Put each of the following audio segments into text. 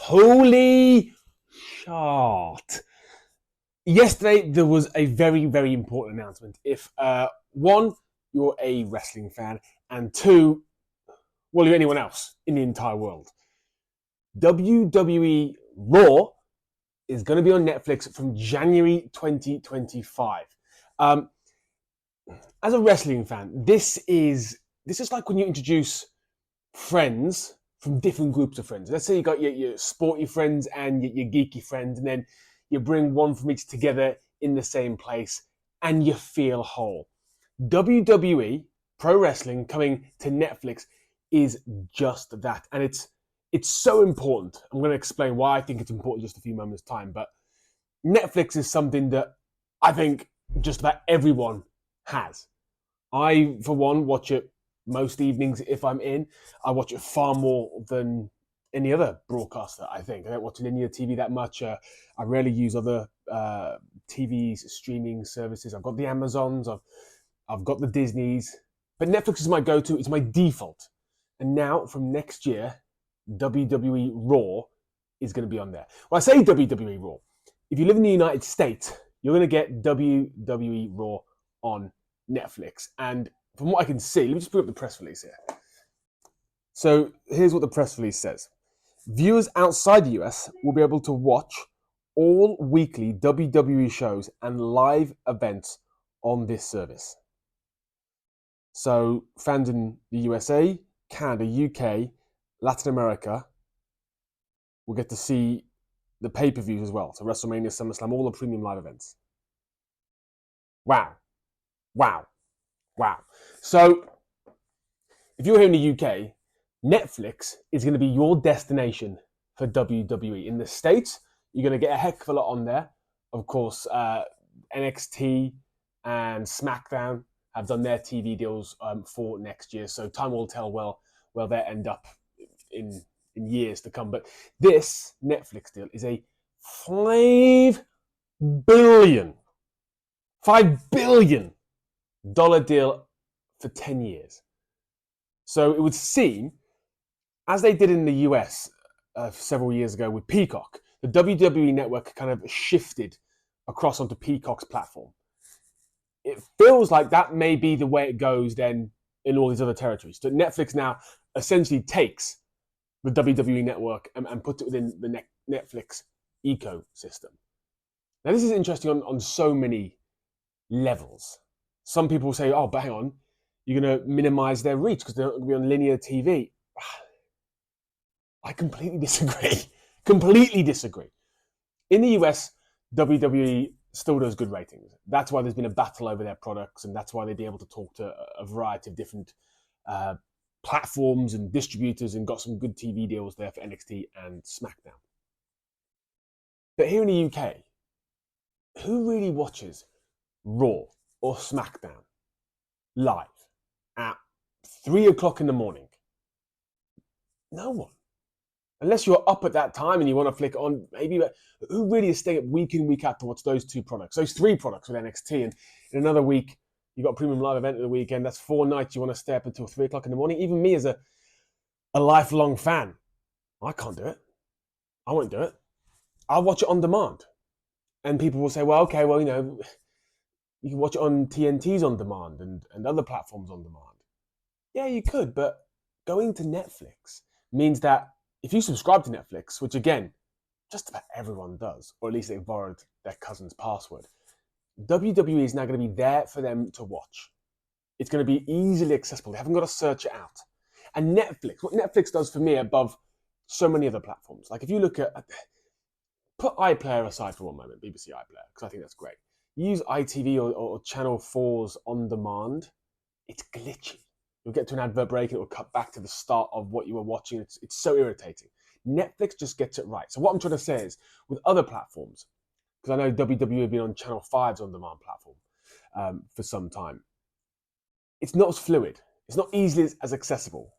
Holy shot. Yesterday, there was a very, very important announcement. If one, you're a wrestling fan, and two, well, you're anyone else in the entire world. WWE Raw is going to be on Netflix from January 2025. As a wrestling fan, this is like when you introduce friends from different groups of friends. Let's say you got your sporty friends and your geeky friends, and then you bring one from each together in the same place, and you feel whole. WWE Pro Wrestling coming to Netflix is just that, and it's so important. I'm going to explain why I think it's important in just a few moments' time, but Netflix is something that I think just about everyone has. I, for one, watch it most evenings if I'm in. I watch it far more than any other broadcaster, I think. I don't watch linear TV that much. I rarely use other TV streaming services. I've got the Amazons, I've got the Disneys, but Netflix is my go-to. It's my default. And now, from next year, WWE Raw is going to be on there. When I say WWE Raw, if you live in the United States, you're going to get WWE Raw on Netflix. And from what I can see, let me just put up the press release here. So here's what the press release says. Viewers outside the US will be able to watch all weekly WWE shows and live events on this service. So fans in the USA, Canada, UK, Latin America will get to see the pay-per-views as well. So WrestleMania, SummerSlam, all the premium live events. Wow. So if you're here in the UK, Netflix is going to be your destination for WWE. In the States, you're going to get a heck of a lot on there. Of course, NXT and SmackDown have done their TV deals for next year. So time will tell where they end up in years to come. But this Netflix deal is a $5 billion deal for 10 years. So it would seem, as they did in the US several years ago with Peacock, the WWE network kind of shifted across onto Peacock's platform. It feels like that may be the way it goes then in all these other territories. So Netflix now essentially takes the WWE network and puts it within the Netflix ecosystem. Now, this is interesting on so many levels. Some people say, oh, but hang on, you're going to minimize their reach because they're not going to be on linear TV. I completely disagree. In the US, WWE still does good ratings. That's why there's been a battle over their products, and that's why they'd be able to talk to a variety of different platforms and distributors and got some good TV deals there for NXT and SmackDown. But here in the UK, who really watches Raw or SmackDown live at 3 o'clock in the morning? No one. Unless you're up at that time and you want to flick on, maybe, but who really is staying up week in, week out to watch those two products, those three products with NXT? And in another week, you've got a premium live event of the weekend. That's 4 nights you want to stay up until 3 o'clock in the morning. Even me as a lifelong fan, I can't do it. I won't do it. I'll watch it on demand. And people will say, well, okay, well, you can watch it on TNT's on demand and other platforms on demand. Yeah, you could, but going to Netflix means that if you subscribe to Netflix, which again, just about everyone does, or at least they've borrowed their cousin's password, WWE is now going to be there for them to watch. It's going to be easily accessible. They haven't got to search it out. And Netflix, what Netflix does for me above so many other platforms, like if you look at, put iPlayer aside for one moment, BBC iPlayer, because I think that's great. You use ITV or Channel 4's on demand, it's glitchy. You'll get to an advert break and it will cut back to the start of what you were watching. It's so irritating. Netflix just gets it right. So what I'm trying to say is, with other platforms, because I know WWE have been on Channel 5's on-demand platform for some time, it's not as fluid. It's not easily as accessible.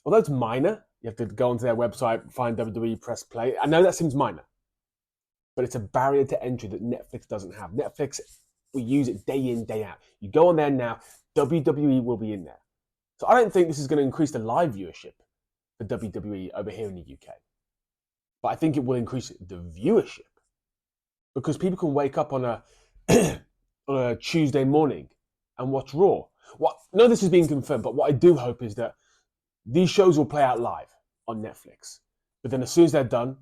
Although it's minor, you have to go onto their website, find WWE, press play. I know that seems minor, but it's a barrier to entry that Netflix doesn't have. Netflix, we use it day in, day out. You go on there now, WWE will be in there. So I don't think this is going to increase the live viewership for WWE over here in the UK. but I think it will increase the viewership because people can wake up on a on a Tuesday morning and watch Raw. No, this is being confirmed, but what I do hope is that these shows will play out live on Netflix. But then as soon as they're done,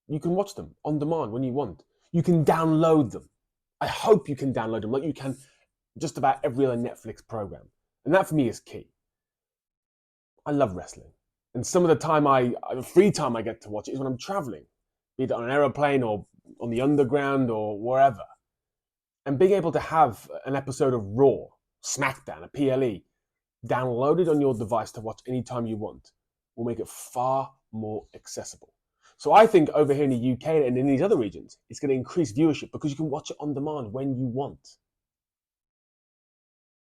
you can watch them on demand when you want. You can download them. I hope you can download them like you can just about every other Netflix program. And that for me is key. I love wrestling. And some of the free time I get to watch it is when I'm traveling, be it on an aeroplane or on the underground or wherever. And being able to have an episode of Raw, SmackDown, a PLE, downloaded on your device to watch anytime you want will make it far more accessible. So I think over here in the UK and in these other regions, it's going to increase viewership because you can watch it on demand when you want.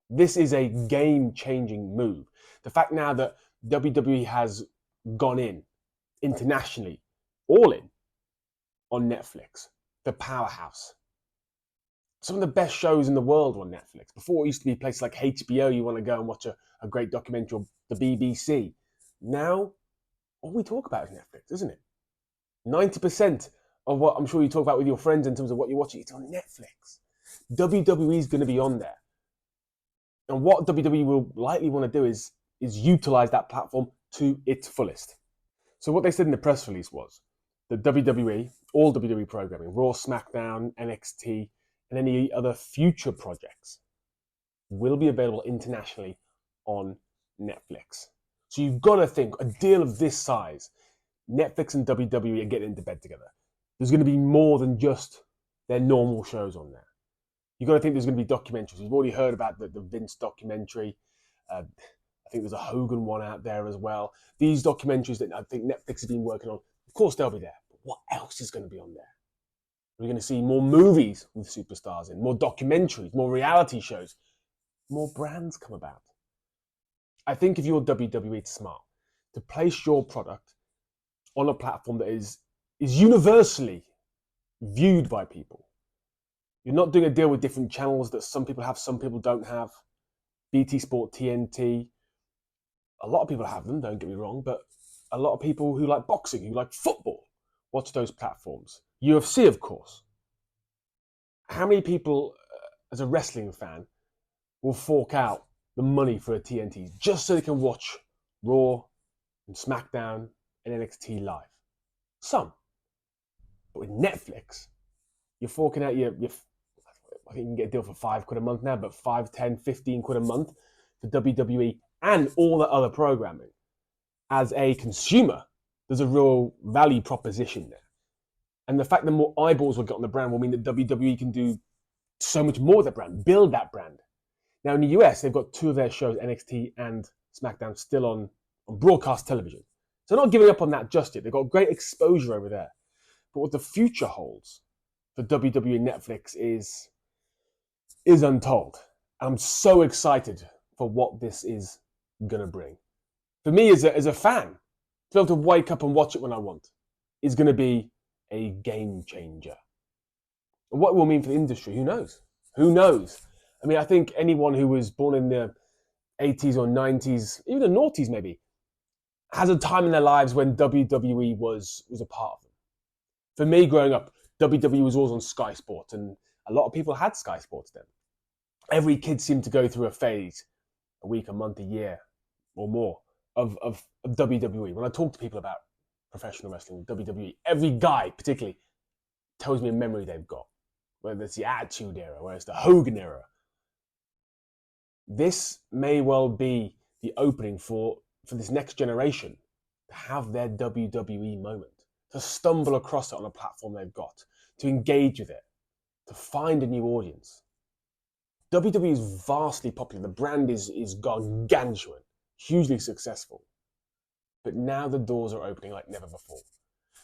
This is a game-changing move. The fact now that WWE has gone in internationally, all in, on Netflix, the powerhouse. Some of the best shows in the world on Netflix. Before it used to be places like HBO, you want to go and watch a great documentary, or the BBC. Now, all we talk about is Netflix, isn't it? 90% of what I'm sure you talk about with your friends in terms of what you're watching, it's on Netflix. WWE is going to be on there. And what WWE will likely want to do is utilize that platform to its fullest. So what they said in the press release was that WWE, all WWE programming, Raw, SmackDown, NXT, and any other future projects will be available internationally on Netflix. So you've got to think, a deal of this size, Netflix and WWE are getting into bed together. There's going to be more than just their normal shows on there. You've got to think there's going to be documentaries. We've already heard about the Vince documentary. I think there's a Hogan one out there as well. These documentaries that I think Netflix has been working on, of course they'll be there. But what else is going to be on there? We're going to see more movies with superstars in, more documentaries, more reality shows, more brands come about. I think if you're WWE, it's smart to place your product on a platform that is universally viewed by people. You're not doing a deal with different channels that some people have, some people don't have. BT Sport, TNT. A lot of people have them, don't get me wrong, but a lot of people who like boxing, who like football, watch those platforms. UFC, of course. How many people, as a wrestling fan, will fork out the money for a TNT just so they can watch Raw and SmackDown and NXT live? Some. But with Netflix, you're forking out your I think you can get a deal for £5 a month now, but 5, 10, 15 quid a month for WWE and all the other programming. As a consumer, there's a real value proposition there. And the fact that more eyeballs will get on the brand will mean that WWE can do so much more with the brand, build that brand. Now in the US, they've got 2 of their shows, NXT and SmackDown, still on broadcast television. So they're not giving up on that just yet. They've got great exposure over there. But what the future holds for WWE and Netflix is untold. I'm so excited for what this is going to bring. For me as a fan, to be able to wake up and watch it when I want is going to be a game changer. And what it will mean for the industry, who knows? Who knows? I mean, I think anyone who was born in the 80s or 90s, even the noughties maybe, has a time in their lives when WWE was a part of them. For me, growing up, WWE was always on Sky Sports, and a lot of people had Sky Sports then. Every kid seemed to go through a phase, a week, a month, a year, or more, of WWE. When I talk to people about professional wrestling, WWE, every guy particularly tells me a memory they've got, whether it's the Attitude Era, whether it's the Hogan Era. This may well be the opening for this next generation to have their WWE moment, to stumble across it on a platform they've got, to engage with it, to find a new audience. WWE is vastly popular. The brand is gargantuan, hugely successful. But now the doors are opening like never before.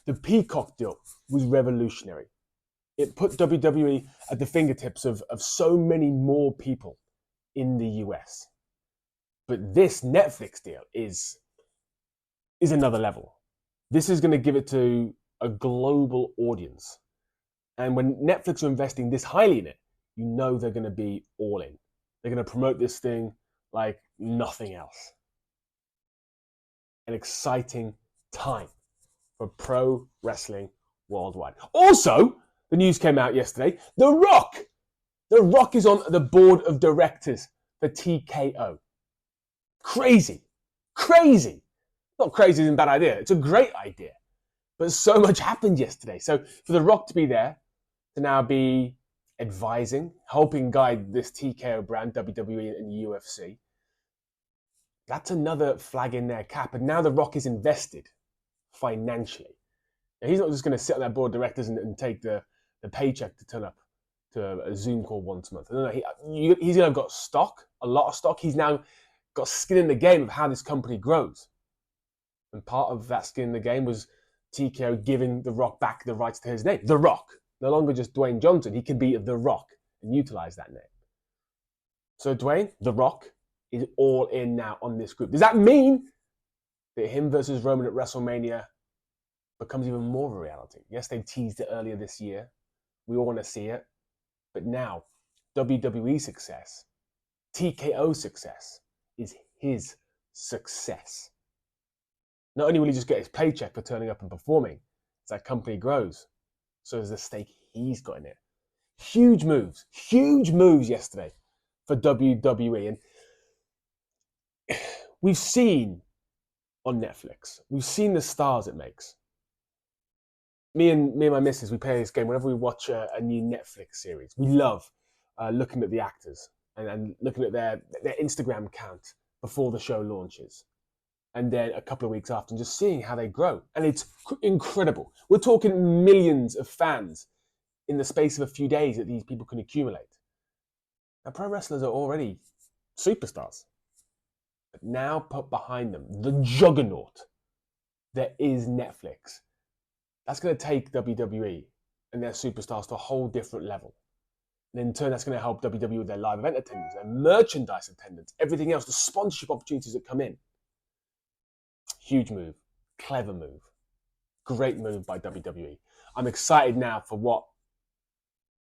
The Peacock deal was revolutionary. It put WWE at the fingertips of so many more people in the US. But this Netflix deal is another level. This is going to give it to a global audience. And when Netflix are investing this highly in it, you know they're going to be all in. They're going to promote this thing like nothing else. An exciting time for pro wrestling worldwide. Also, the news came out yesterday. The Rock is on the board of directors for TKO. Crazy. Not crazy isn't a bad idea. It's a great idea. But so much happened yesterday. So for The Rock to be there, to now be advising, helping guide this TKO brand, WWE and UFC, that's another flag in their cap. And now The Rock is invested financially. And he's not just going to sit on that board of directors and take the paycheck to turn up to a Zoom call once a month. No, he's going to have got stock, a lot of stock. He's now got skin in the game of how this company grows. And part of that skin in the game was TKO giving The Rock back the rights to his name. The Rock. No longer just Dwayne Johnson. He could be The Rock and utilize that name. So Dwayne, The Rock, is all in now on this group. Does that mean that him versus Roman at WrestleMania becomes even more of a reality? Yes, they teased it earlier this year. We all want to see it. But now, WWE success, TKO success, is his success. Not only will he just get his paycheck for turning up and performing, as that company grows, so there's the stake he's got in it. Huge moves yesterday for WWE. And we've seen on Netflix, we've seen the stars it makes. Me and my missus, we play this game whenever we watch a new Netflix series. We love looking at the actors and looking at their Instagram account before the show launches. And then a couple of weeks after, and just seeing how they grow. And it's incredible. We're talking millions of fans in the space of a few days that these people can accumulate. Now, pro wrestlers are already superstars. But now put behind them the juggernaut that is Netflix. That's going to take WWE and their superstars to a whole different level. And in turn, that's going to help WWE with their live event attendance, their merchandise attendance, everything else, the sponsorship opportunities that come in. Huge move, clever move, great move by WWE. I'm excited now for what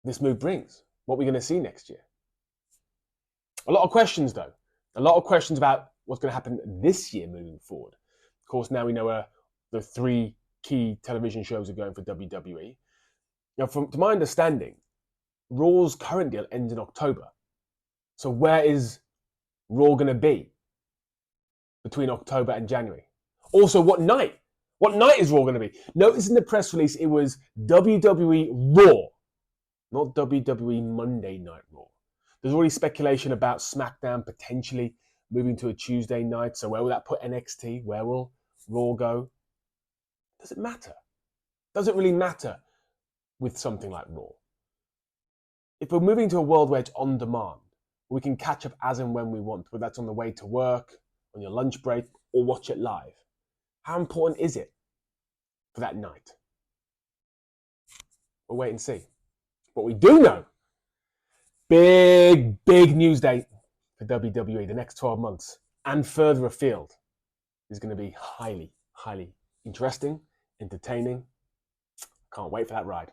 this move brings, what we're going to see next year. A lot of questions, though. A lot of questions about what's going to happen this year moving forward. Of course, now we know the 3 key television shows are going for WWE. Now, to my understanding, Raw's current deal ends in October. So where is Raw going to be between October and January? Also, what night? What night is Raw going to be? Notice in the press release, it was WWE Raw, not WWE Monday Night Raw. There's already speculation about SmackDown potentially moving to a Tuesday night. So where will that put NXT? Where will Raw go? Does it matter? Does it really matter with something like Raw? If we're moving to a world where it's on demand, we can catch up as and when we want, whether that's on the way to work, on your lunch break, or watch it live. How important is it for that night? We'll wait and see. What we do know, big news day for WWE the next 12 months and further afield is going to be highly interesting, entertaining. Can't wait for that ride.